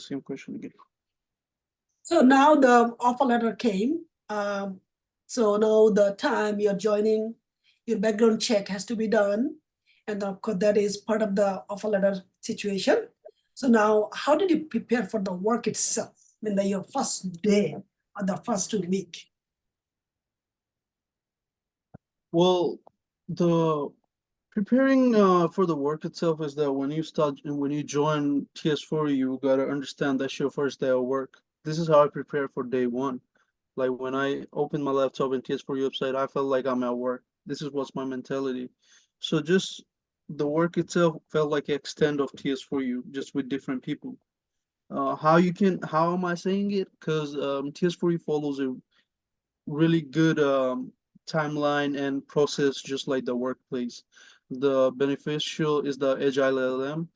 same question again. So now the offer letter came. So now the time you're joining, your background check has to be done. And of course, that is part of the offer letter situation. So now, how did you prepare for the work itself in your first day or the first week? Well, the preparing for the work itself is that when you start and when you join TS4, you gotta understand that's your first day of work. This is how I prepare for day one. Like when I opened my laptop in TS4 website, I felt like I'm at work. This is what's my mentality. So just the work itself felt like an extent of TS4U, just with different people. How am I saying it? Because TS4U follows a really good timeline and process, just like the workplace. The beneficial is the Agile LLM.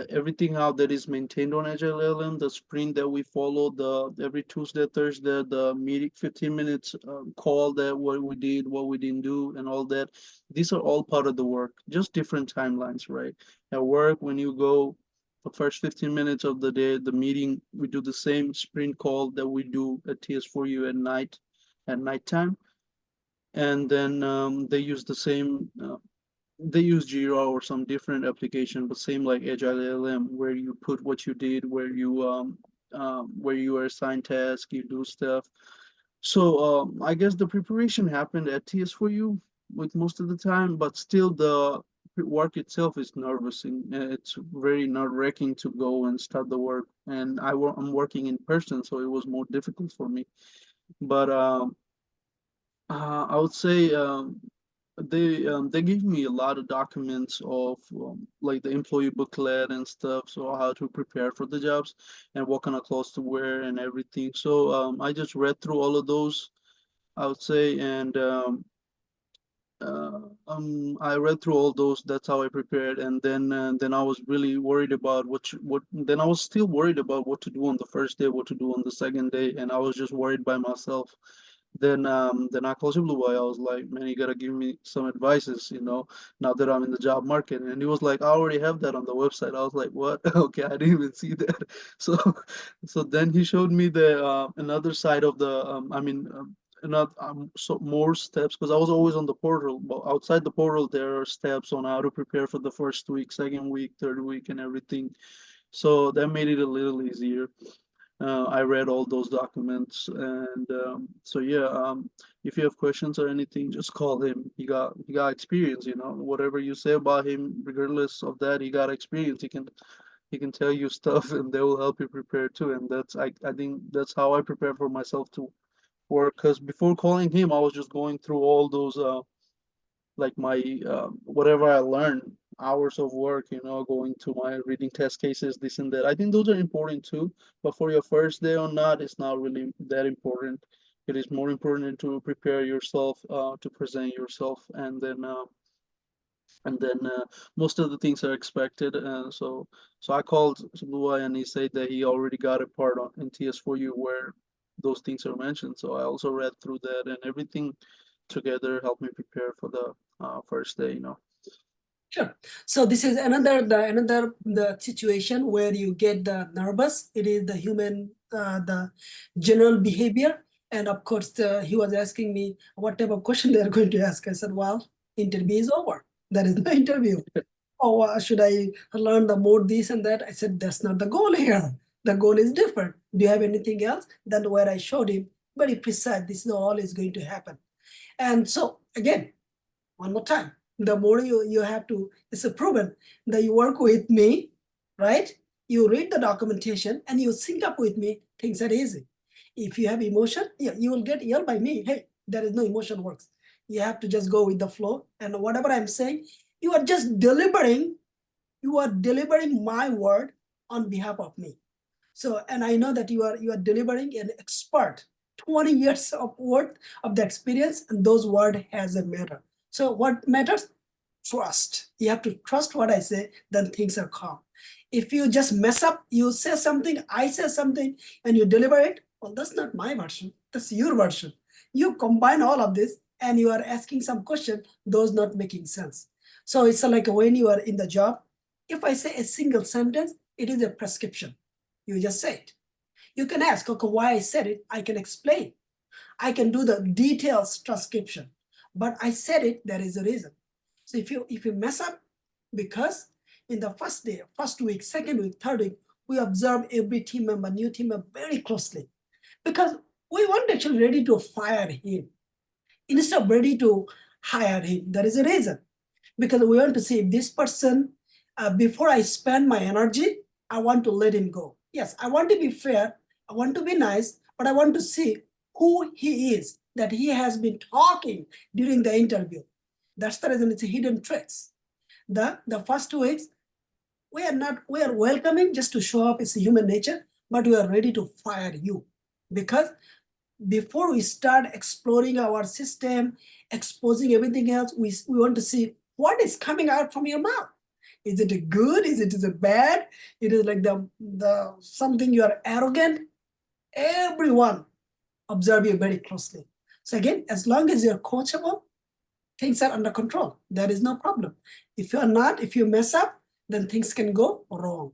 Everything how that is maintained on Agile LLM, the sprint that we follow, the every Tuesday, Thursday, the meeting, 15 minutes call that what we did, what we didn't do, and all that. These are all part of the work, just different timelines, right? At work, when you go the first 15 minutes of the day, the meeting, we do the same sprint call that we do at TS4U at nighttime, and then they use the same they use Jira or some different application, but same like Agile LLM, where you put what you did, where you are assigned tasks, you do stuff. So I guess the preparation happened at TS4U with most of the time, but still the work itself is nervous and it's very nerve-wracking to go and start the work. And I'm working in person, so it was more difficult for me. But I would say they gave me a lot of documents of like the employee booklet and stuff, so how to prepare for the jobs and what kind of clothes to wear and everything. So I just read through all of those, I would say, and I read through all those. That's how I prepared, and then I was really worried about what. Then I was still worried about what to do on the first day, what to do on the second day, and I was just worried by myself. Then I called Blue Boy. I was like, man, you gotta give me some advices, now that I'm in the job market. And he was like, I already have that on the website. I was like, what? Okay, I didn't even see that. So so then he showed me the another side of the not so more steps, because I was always on the portal, but outside the portal there are steps on how to prepare for the first week, second week, third week, and everything. So that made it a little easier. I read all those documents, and so yeah. If you have questions or anything, just call him. He got experience. Whatever you say about him, regardless of that, he got experience. He can tell you stuff, and they will help you prepare too. And I think that's how I prepare for myself to work. Because before calling him, I was just going through all those like my whatever I learned, hours of work, going to my reading test cases, this and that. I think those are important too, but for your first day or not, it's not really that important. It is more important to prepare yourself, to present yourself, and then most of the things are expected. So I called Blue Eye, and he said that he already got a part on in TS4U where those things are mentioned. So I also read through that, and everything together helped me prepare for the first day. Sure. So this is another situation where you get the nervous. It is the human, the general behavior. And of course, he was asking me what type of question they are going to ask. I said, well, interview is over. There is no interview. Oh, should I learn the more this and that? I said, that's not the goal here. The goal is different. Do you have anything else? Then where I showed him very precise, this is all is going to happen. And so again, one more time, the more you have to, it's a proven that you work with me, right? You read the documentation and you sync up with me, things are easy. If you have emotion, yeah, you will get yelled by me. Hey, there is no emotion works. You have to just go with the flow. And whatever I'm saying, you are just delivering, my word on behalf of me. So, and I know that you are delivering an expert, 20 years of worth of the experience, and those word has a matter. So what matters? Trust. You have to trust what I say, then things are calm. If you just mess up, you say something, I say something, and you deliver it, well, that's not my version, that's your version. You combine all of this and you are asking some question, those not making sense. So it's like when you are in the job, if I say a single sentence, it is a prescription. You just say it. You can ask, okay, why I said it, I can explain. I can do the details transcription, but I said it, there is a reason. So if you mess up, because in the first day, first week, second week, third week, we observe every team member, new team member very closely, because we weren't actually ready to fire him. Instead of ready to hire him, there is a reason. Because we want to see if this person, before I spend my energy, I want to let him go. Yes, I want to be fair, I want to be nice, but I want to see who he is, that he has been talking during the interview. That's the reason it's a hidden traits. The first 2 weeks, we are welcoming just to show up, it's human nature, but we are ready to fire you. Because before we start exploring our system, exposing everything else, we want to see what is coming out from your mouth. Is it a good? Is it bad? It is like the something you are arrogant. Everyone observe you very closely. So again, as long as you're coachable, things are under control. There is no problem. If you are not, if you mess up, then things can go wrong.